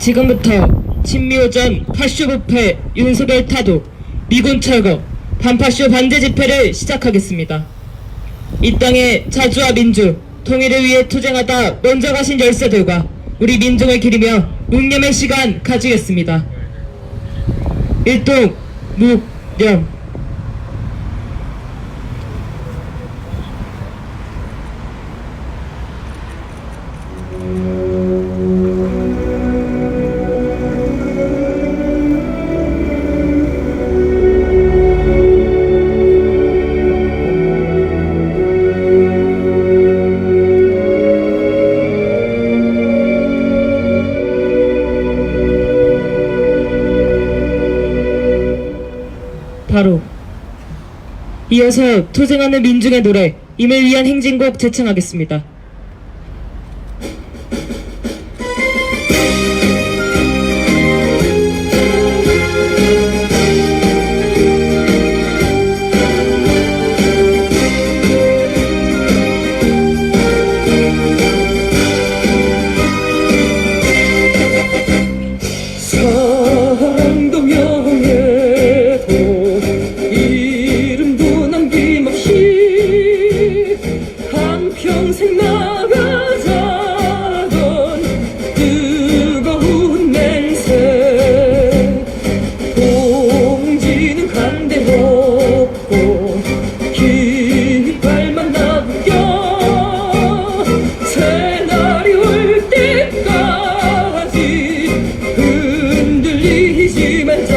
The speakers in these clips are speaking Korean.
지금부터 친미오전 파쇼부패 윤석열 타도 미군 철거 반파쇼 반대 집회를 시작하겠습니다. 이 땅의 자주와 민주, 통일을 위해 투쟁하다 먼저 가신 열사들과 우리 민중을 기리며 묵념의 시간 가지겠습니다. 일동 묵념. 바로 이어서 투쟁하는 민중의 노래 임을 위한 행진곡 제창하겠습니다. 평생 나가자던 뜨거운 맹세 봉지는 간대 놓고 깃발만 남겨 새날이 올 때까지 흔들리지 말자.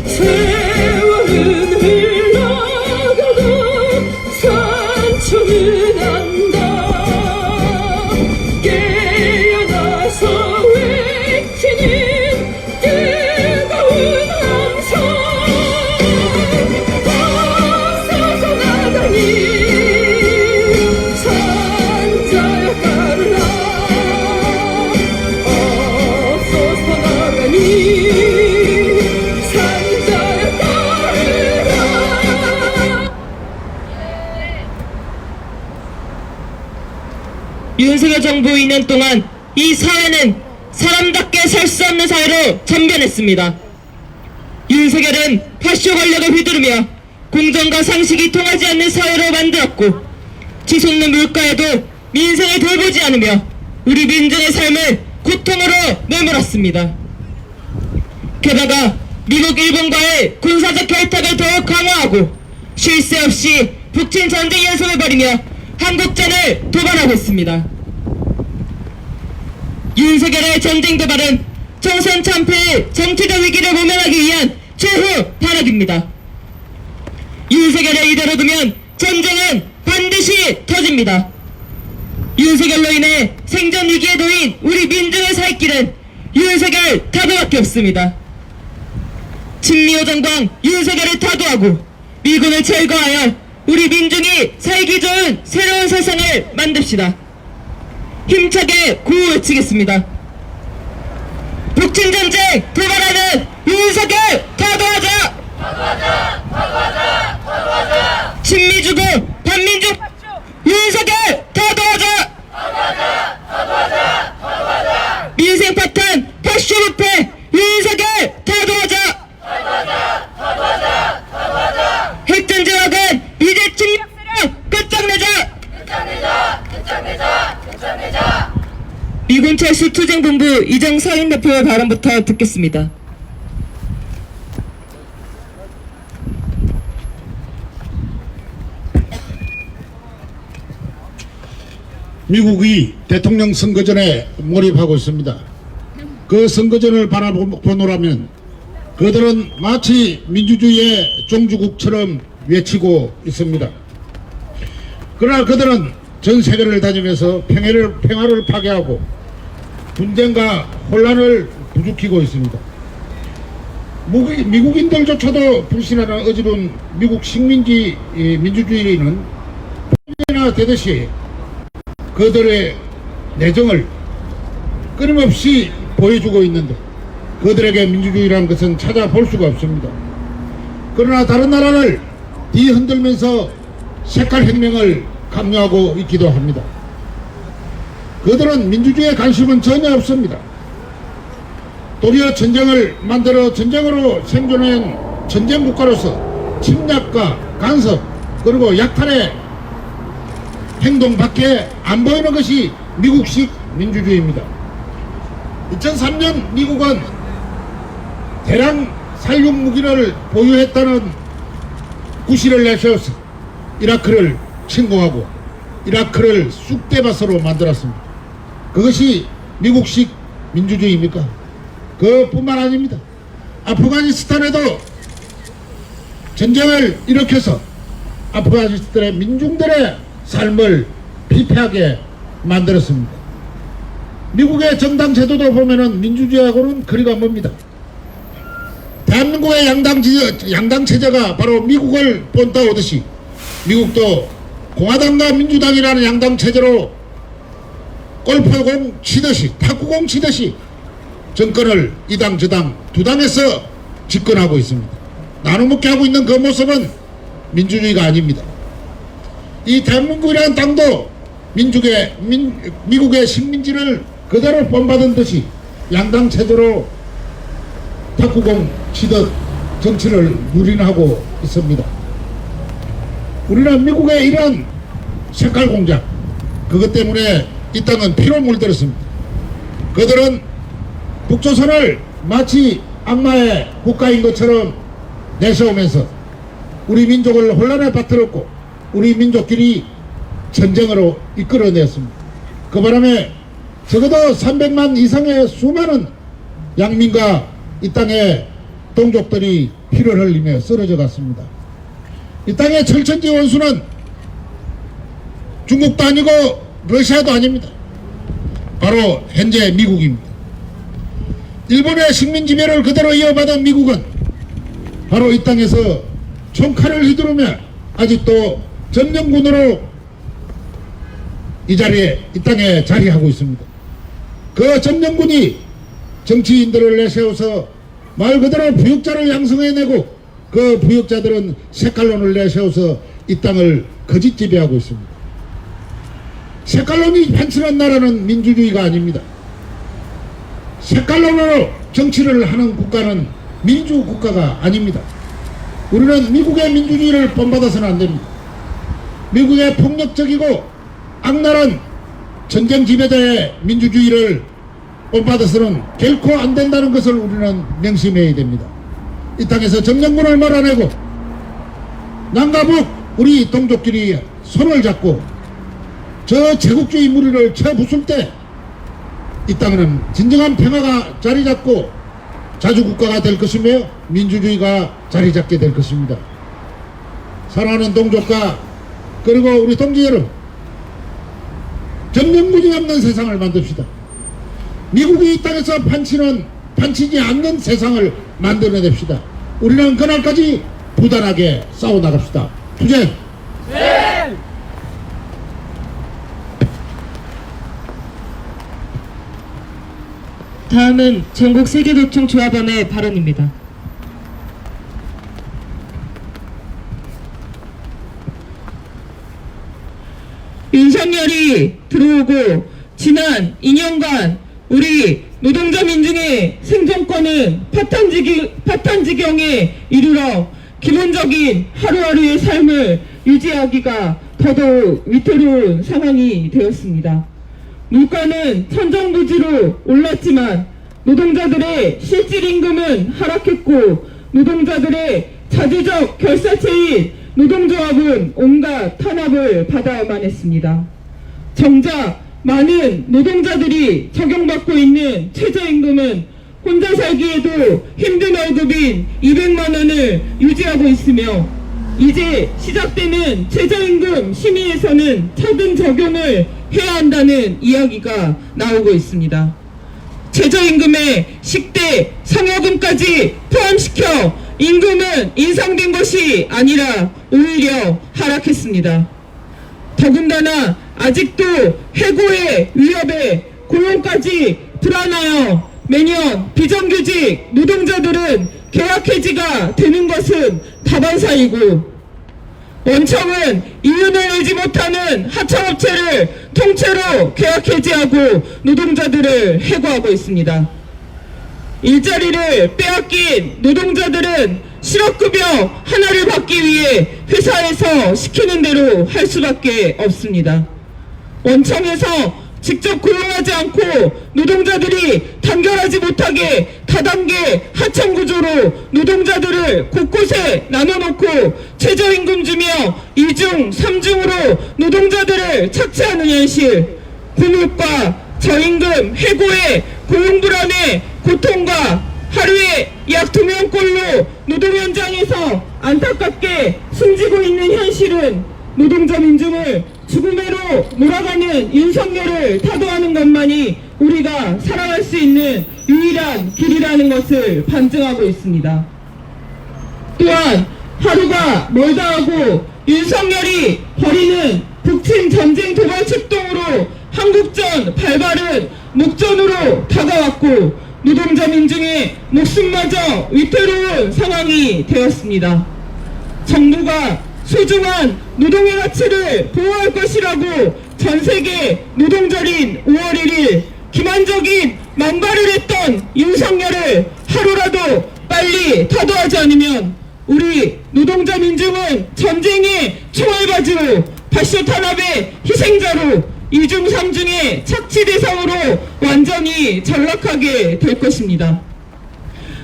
세월은 흘러가도 상처는 안다. 깨어나서 외치는 뜨거운 함성. 앞서서 나가니 산자야 따르라. 앞서서 나가니 산자야 따르라. 윤석열 정부 2년 동안 이 사회는 사람답게 살 수 없는 사회로 전변했습니다. 윤석열은 파쇼 권력을 휘두르며 공정과 상식이 통하지 않는 사회로 만들었고 치솟는 물가에도 민생을 돌보지 않으며 우리 민중의 삶을 고통으로 내몰았습니다. 게다가 미국 일본과의 군사적 결탁을 더욱 강화하고 쉴 새 없이 북친 전쟁 연습을 벌이며 한국전을 도발하고 있습니다. 윤석열의 전쟁 도발은 총선 참패의 정치적 위기를 모면하기 위한 최후 발악입니다. 윤석열을 이대로 두면 전쟁은 반드시 터집니다. 윤석열로 인해 생존 위기에 놓인 우리 민중의 살 길은 윤석열 타도밖에 없습니다. 친미오정광 윤석열을 타도하고 미군을 철거하여 우리 민중이 살기 좋은 새로운 세상을 만듭시다. 힘차게 구호 외치겠습니다. 북친전쟁 도발하는 윤석열 타도하자! 타도하자! 타도하자! 타도하자! 친미주고 반민족 윤석열 타도하자! 타도하자! 타도하자! 타도하자! 민생 파탄 파쇼부패 윤석열 타도하자! 타도하자! 타도하자! 타도하자! 핵전쟁학은 이제 침략 세력 끝장내자! 끝장내자! 끝장내자! 끝장내자! 미군 철수 투쟁본부 이정 서인 대표의 발언부터 듣겠습니다. 미국이 대통령 선거전에 몰입하고 있습니다. 그 선거전을 바라보노라면 그들은 마치 민주주의의 종주국처럼 외치고 있습니다. 그러나 그들은 전 세계를 다니면서 평화를 파괴하고 분쟁과 혼란을 부추기고 있습니다. 미국인들조차도 불신하는 어지러운 미국 식민지 민주주의는 언제나 되듯이 그들의 내정을 끊임없이 보여주고 있는데 그들에게 민주주의라는 것은 찾아볼 수가 없습니다. 그러나 다른 나라를 뒤흔들면서 색깔혁명을 강요하고 있기도 합니다. 그들은 민주주의에 관심은 전혀 없습니다. 도리어 전쟁을 만들어 전쟁으로 생존한 전쟁 국가로서 침략과 간섭 그리고 약탈의 행동밖에 안 보이는 것이 미국식 민주주의입니다. 2003년 미국은 대량 살육 무기를 보유했다는 구실을 내세워서 이라크를 침공하고 이라크를 쑥대밭으로 만들었습니다. 그것이 미국식 민주주의입니까? 그뿐만 아닙니다. 아프가니스탄에도 전쟁을 일으켜서 아프가니스탄의 민중들의 삶을 피폐하게 만들었습니다. 미국의 정당 제도도 보면은 민주주의하고는 거리가 멉니다. 대한민국의 양당 체제가 바로 미국을 본따오듯이 미국도 공화당과 민주당이라는 양당 체제로 골프공 치듯이 탁구공 치듯이 정권을 이당 저당 두 당에서 집권하고 있습니다. 나눠먹게 하고 있는 그 모습은 민주주의가 아닙니다. 이 대한민국이라는 땅도 미국의 식민지를 그대로 본받은 듯이 양당 체제로 탁구공 치듯 정치를 누린하고 있습니다. 우리는 미국의 이런 색깔 공작 그것 때문에 이 땅은 피로 물들었습니다. 그들은 북조선을 마치 악마의 국가인 것처럼 내세우면서 우리 민족을 혼란에 빠뜨렸고 우리 민족끼리 전쟁으로 이끌어냈습니다. 그 바람에 적어도 300만 이상의 수많은 양민과 이 땅의 동족들이 피를 흘리며 쓰러져 갔습니다. 이 땅의 철천지 원수는 중국도 아니고 러시아도 아닙니다. 바로 현재 미국입니다. 일본의 식민지배를 그대로 이어받은 미국은 바로 이 땅에서 총칼을 휘두르며 아직도 점령군으로 이 땅에 자리하고 있습니다. 그 점령군이 정치인들을 내세워서 말 그대로 부역자를 양성해내고 그 부역자들은 색깔론을 내세워서 이 땅을 거짓 지배하고 있습니다. 색깔론이 판치는 나라는 민주주의가 아닙니다. 색깔론으로 정치를 하는 국가는 민주국가가 아닙니다. 우리는 미국의 민주주의를 본받아서는 안 됩니다. 미국의 폭력적이고 악랄한 전쟁 지배자의 민주주의를 본받아서는 결코 안 된다는 것을 우리는 명심해야 됩니다. 이 땅에서 점령군을 몰아내고 남과 북 우리 동족끼리 손을 잡고 저 제국주의 무리를 쳐부술 때 이 땅에는 진정한 평화가 자리잡고 자주국가가 될 것이며 민주주의가 자리잡게 될 것입니다. 사랑하는 동족과 그리고 우리 동지 여러분, 점령군이 없는 세상을 만듭시다. 미국이 이 땅에서 판치지 않는 세상을 만들어냅시다. 우리는 그날까지 부단하게 싸워나갑시다. 투쟁! 네! 다음은 전국 세계노총 조합원의 발언입니다. 윤석열이 들어오고 지난 2년간 우리 노동자 민중의 생존권은 파탄지경에 이르러 기본적인 하루하루의 삶을 유지하기가 더더욱 위태로운 상황이 되었습니다. 물가는 천정부지로 올랐지만 노동자들의 실질임금은 하락했고 노동자들의 자주적 결사체인 노동조합은 온갖 탄압을 받아야만 했습니다. 정작 많은 노동자들이 적용받고 있는 최저임금은 혼자 살기에도 힘든 월급인 200만 원을 유지하고 있으며 이제 시작되는 최저임금 심의에서는 차등 적용을 해야 한다는 이야기가 나오고 있습니다. 최저임금에 식대, 상여금까지 포함시켜 임금은 인상된 것이 아니라 오히려 하락했습니다. 더군다나 아직도 해고의 위협에 고용까지 불안하여 매년 비정규직 노동자들은 계약 해지가 되는 것은 다반사이고 원청은 이윤을 내지 못하는 하청업체를 통째로 계약 해지하고 노동자들을 해고하고 있습니다. 일자리를 빼앗긴 노동자들은 실업급여 하나를 받기 위해 회사에서 시키는 대로 할 수밖에 없습니다. 원청에서 직접 고용하지 않고 노동자들이 단결하지 못하게 다단계 하청 구조로 노동자들을 곳곳에 나눠놓고 최저임금 주며 2중, 3중으로 노동자들을 착취하는 현실, 곤혹과 저임금, 해고의 고용불안의 고통과 하루에 약 2명꼴로 노동 현장에서 안타깝게 숨지고 있는 현실은 노동자 민중을 죽음으로 몰아가는 윤석열을 타도하는 것만이 우리가 살아갈 수 있는 유일한 길이라는 것을 반증하고 있습니다. 또한 하루가 멀다 하고 윤석열이 벌이는 북침 전쟁 도발 출동으로 한국전 발발은 목전으로 다가왔고 노동자 민중의 목숨마저 위태로운 상황이 되었습니다. 정부가 소중한 노동의 가치를 보호할 것이라고 전세계 노동절인 5월 1일 기만적인 만발을 했던 윤석열을 하루라도 빨리 타도하지 않으면 우리 노동자 민중은 전쟁의 총알바지로 파쇼 탄압의 희생자로 2중 3중의 착취 대상으로 완전히 전락하게 될 것입니다.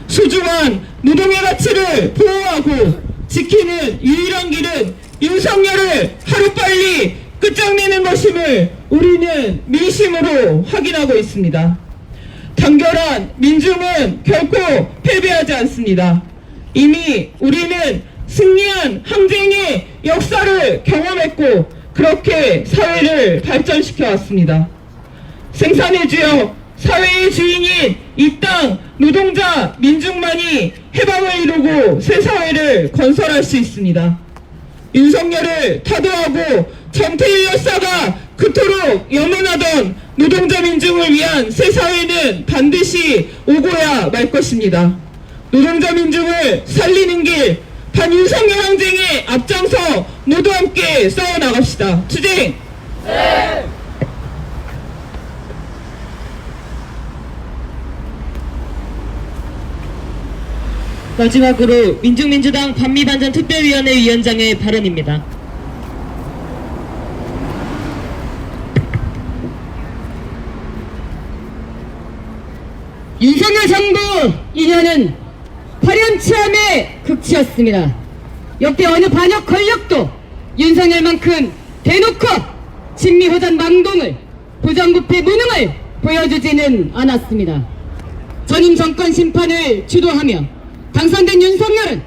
소중한 노동의 가치를 보호하고 지키는 유일한 길은 윤석열을 하루빨리 끝장내는 것임을 우리는 민심으로 확인하고 있습니다. 단결한 민중은 결코 패배하지 않습니다. 이미 우리는 승리한 항쟁의 역사를 경험했고 그렇게 사회를 발전시켜 왔습니다. 생산의 주역, 사회의 주인인 이 땅 노동자 민중만이 해방을 이루고 새 사회를 건설할 수 있습니다. 윤석열을 타도하고 정태일 열사가 그토록 염원하던 노동자 민중을 위한 새 사회는 반드시 오고야 말 것입니다. 노동자 민중을 살리는 길, 반윤석열 항쟁에 앞장서 모두 함께 싸워나갑시다. 투쟁! 네. 마지막으로 민중민주당 반미반전 특별위원회 위원장의 발언입니다. 윤석열 정부 2년은 파렴치함의 극치였습니다. 역대 어느 반역 권력도 윤석열만큼 대놓고 친미호전 망동을 부정부패 무능을 보여주지는 않았습니다. 전임 정권 심판을 주도하며 당선된 윤석열은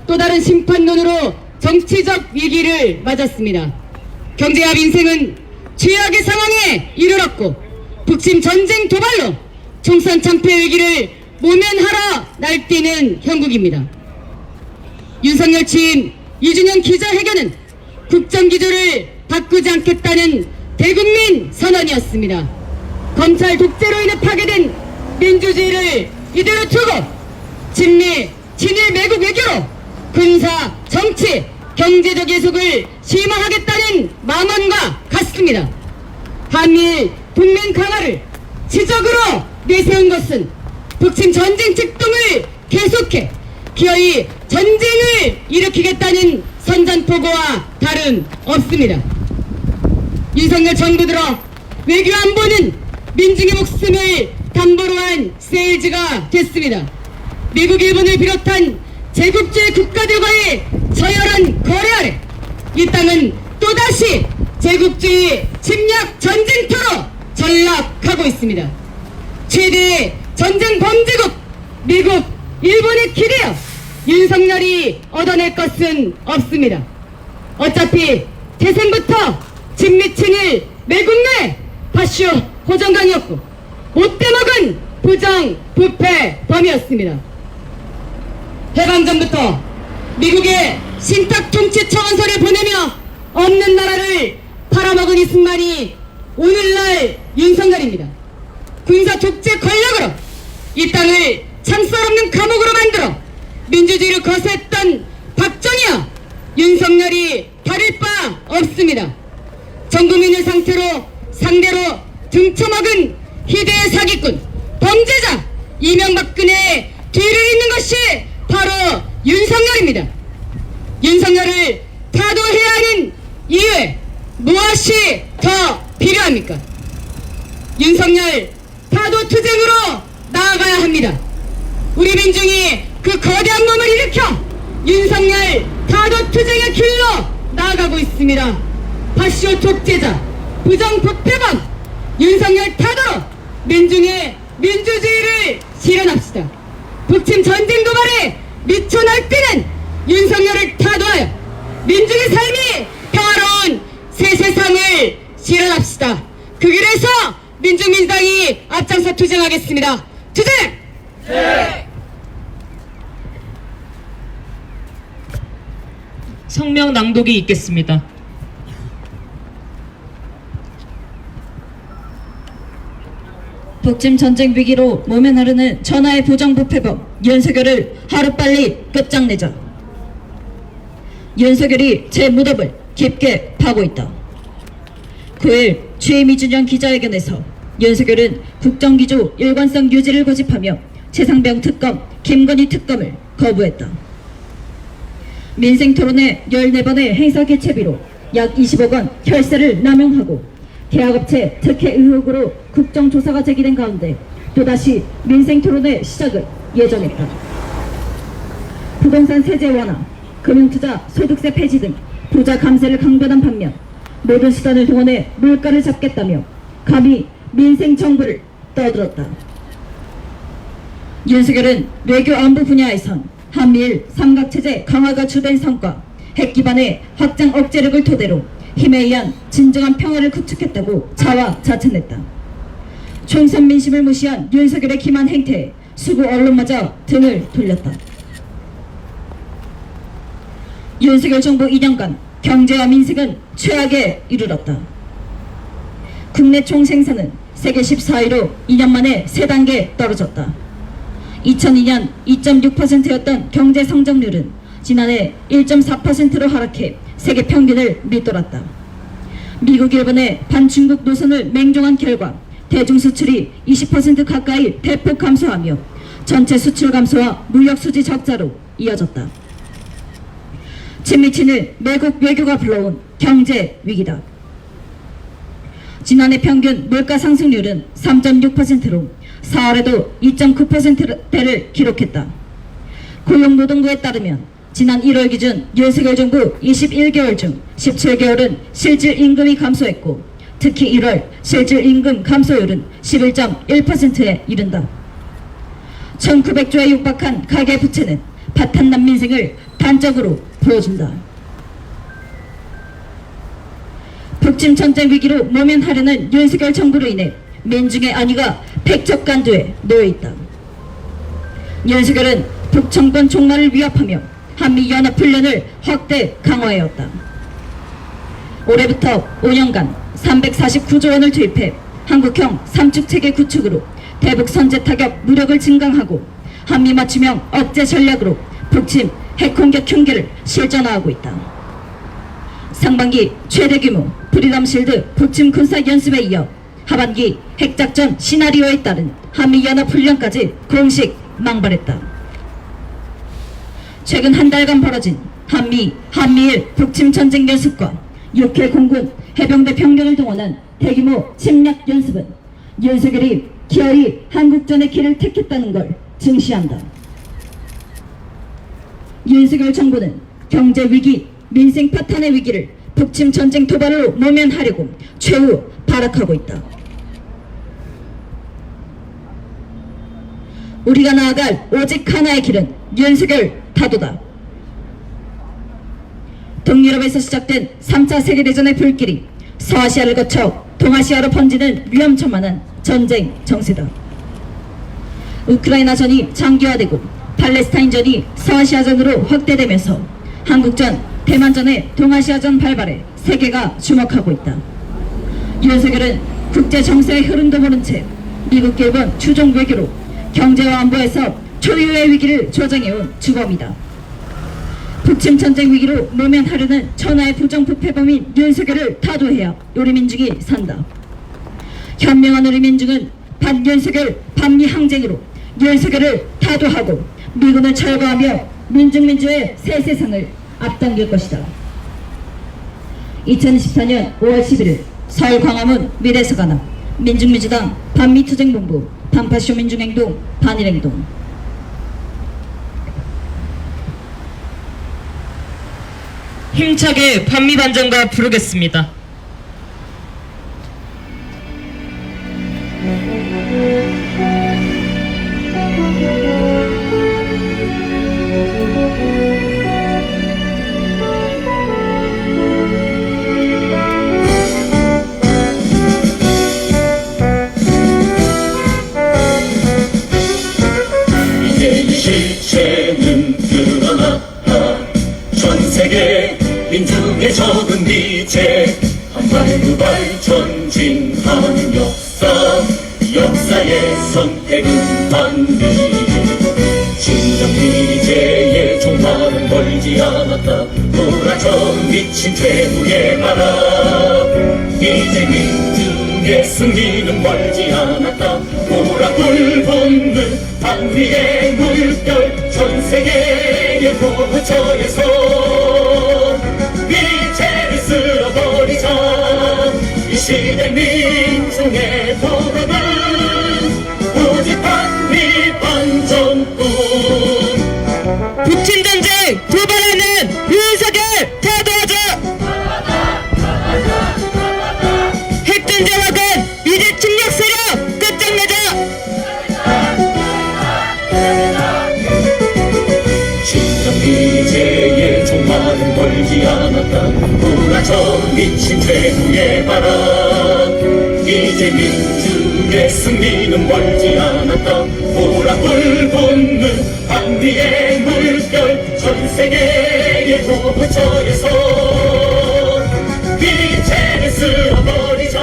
또 다른 심판론으로 정치적 위기를 맞았습니다. 경제와 민생은 최악의 상황에 이르렀고 북침 전쟁 도발로 총선 참패 위기를 모면하러 날뛰는 형국입니다. 윤석열 취임 2주년 기자회견은 국정기조를 바꾸지 않겠다는 대국민 선언이었습니다. 검찰 독재로 인해 파괴된 민주주의를 이대로 두고 친미, 친일 매국 외교로 군사, 정치, 경제적 예속을 심화하겠다는 망언과 같습니다. 한미일 동맹 강화를 지적으로 내세운 것은 북침 전쟁 직동을 계속해 기어이 전쟁을 일으키겠다는 선전포고와 다름 없습니다. 윤석열 정부 들어 외교 안보는 민중의 목숨을 담보로 한 세일즈가 됐습니다. 미국, 일본을 비롯한 제국주의 국가들과의 저열한 거래 아래 이 땅은 또다시 제국주의 침략 전쟁터로 전락하고 있습니다. 최대의 전쟁 범죄국 미국, 일본에 기대어 윤석열이 얻어낼 것은 없습니다. 어차피 태생부터 친미친일 매국 내 파쇼 호정강이었고 못돼먹은 부정 부패 범이었습니다. 해방 전부터 미국의 신탁 통치 청원서를 보내며 없는 나라를 팔아먹은 이승만이 오늘날 윤석열입니다. 군사 독재 권력으로 이 땅을 창살 없는 감옥으로 만들어 민주주의를 거스했던 박정희와 윤석열이 다를 바 없습니다. 전 국민을 상대로 등쳐먹은 희대의 사기꾼 범죄자 이명박근혜 뒤를 잇는 것이 바로 윤석열입니다. 윤석열을 타도해야 하는 이유에 무엇이 더 필요합니까? 윤석열 타도 투쟁으로 나아가야 합니다. 우리 민중이 그 거대한 몸을 일으켜 윤석열 타도 투쟁의 길로 나아가고 있습니다. 파쇼 독재자, 부정부패범 윤석열 타도로 민중의 민주주의를 실현합시다. 북침 전쟁 도발에 미쳐 날뛰는 윤석열을 타도하여 민중의 삶이 평화로운 새 세상을 실현합시다. 그 길에서 민주민주당이 앞장서 투쟁하겠습니다. 투쟁! 성명 낭독이 있겠습니다. 북침 전쟁 위기로 모면하려는 천하의 부정부패범 윤석열을 하루빨리 끝장내자. 윤석열이 제 무덤을 깊게 파고 있다. 9일 취임 2주년 기자회견에서 윤석열은 국정기조 일관성 유지를 고집하며 최상병 특검, 김건희 특검을 거부했다. 민생토론회 14번의 행사 개최비로 약 20억 원 혈세를 남용하고 계약업체 특혜 의혹으로 국정조사가 제기된 가운데 또다시 민생토론회 시작을 예정했다. 부동산 세제 완화, 금융투자, 소득세 폐지 등 부자 감세를 강변한 반면 모든 수단을 동원해 물가를 잡겠다며 감히 민생정부를 떠들었다. 윤석열은 외교 안보 분야에선 한미일 삼각체제 강화가 주된 성과, 핵 기반의 확장 억제력을 토대로 힘에 의한 진정한 평화를 구축했다고 자화자찬했다. 총선 민심을 무시한 윤석열의 기만 행태에 수구 언론마저 등을 돌렸다. 윤석열 정부 2년간 경제와 민생은 최악에 이르렀다. 국내 총생산은 세계 14위로 2년 만에 3단계 떨어졌다. 2002년 2.6%였던 경제 성장률은 지난해 1.4%로 하락해 세계 평균을 밑돌았다. 미국, 일본의 반중국 노선을 맹종한 결과 대중 수출이 20% 가까이 대폭 감소하며 전체 수출 감소와 무역 수지 적자로 이어졌다. 친미친을 매국 외교가 불러온 경제 위기다. 지난해 평균 물가 상승률은 3.6%로 4월에도 2.9%대를 기록했다. 고용노동부에 따르면 지난 1월 기준 윤석열 정부 21개월 중 17개월은 실질 임금이 감소했고 특히 1월 실질 임금 감소율은 11.1%에 이른다. 1900조에 육박한 가계부채는 파탄난 민생을 단적으로 보여준다. 북침 전쟁 위기로 모면하려는 윤석열 정부로 인해 민중의 안위가 백척간두에 놓여있다. 윤석열은 북정권 종말을 위협하며 한미연합훈련을 확대 강화해왔다. 올해부터 5년간 349조 원을 투입해 한국형 삼축체계 구축으로 대북 선제 타격 무력을 증강하고 한미 맞춤형 억제 전략으로 북침 핵공격 흉기를 실전화하고 있다. 상반기 최대 규모 프리덤실드 북침 군사 연습에 이어 하반기 핵작전 시나리오에 따른 한미연합훈련까지 공식 망발했다. 최근 한 달간 벌어진 한미일 북침 전쟁 연습과 6회 공군 해병대 병력을 동원한 대규모 침략 연습은 윤석열이 기어이 한국전의 길을 택했다는 걸 증시한다. 윤석열 정부는 경제 위기, 민생 파탄의 위기를 북침 전쟁 도발로 모면하려고 최후 발악하고 있다. 우리가 나아갈 오직 하나의 길은 윤석열 타도다. 동유럽에서 시작된 3차 세계대전의 불길이 서아시아를 거쳐 동아시아로 번지는 위험천만한 전쟁 정세다. 우크라이나전이 장기화되고 팔레스타인전이 서아시아전으로 확대되면서 한국전, 대만전의 동아시아전 발발에 세계가 주목하고 있다. 윤석열은 국제 정세의 흐름도 모른 채 미국, 일본 추종 외교로 경제와 안보에서 초유의 위기를 조장해온 주범이다. 북침 전쟁 위기로 모면하려는 천하의 부정부패범인 윤석열을 타도해야 우리 민중이 산다. 현명한 우리 민중은 반윤석열 반미 항쟁으로 윤석열을 타도하고 미군을 철거하며 민중민주의 새 세상을 앞당길 것이다. 2024년 5월 11일 서울 광화문 미래서관앞 민중민주당 반미투쟁본부 반파쇼 민중행동 반일행동. 힘차게 반미반전가 부르겠습니다. 이제 이 실체는 드러나 전 세계 민중의 적은 이제 한 발 두 발 전진하는 역사의 선택은 반미. 진정 미제의 종말은 멀지 않았다. 돌아져 미친 최후의 바람. 이제 민중의 승리는 멀지 않았다. 오락을 돋는 반미의 물결 전 세계의 포처에서 미제를 쓸어버리자. 이 시대 민중의 도덕은 오직 반미 반전뿐. 북친 전쟁 도발하는 윤석열 타도하자. 핵전쟁 학은 이제 침략 세력 끝장내자. 진정 미제의 종말은 멀지 않았다. 돌아져 미친 최후의 바람. 이제 민중의 승리는 멀지 않았다. 오락을 돋는 반미의 물결 전 세계의 도처에서 미제를 쓸어버리자.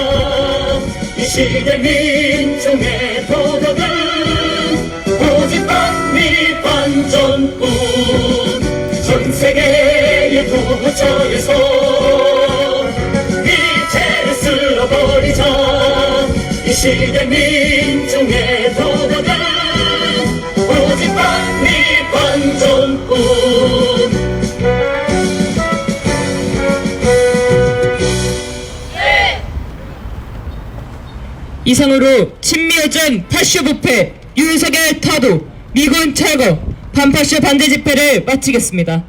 이 시대 민중의 도덕은 오직 반미 반전뿐. 전 세계의 도처에서 미제를 쓸어버리자. 이 시대 민중의 도덕은 오직 반미 반전뿐. 이상으로 친미여전 파쇼 부패, 윤석열 타도, 미군 철거, 반파쇼 반대 집회를 마치겠습니다.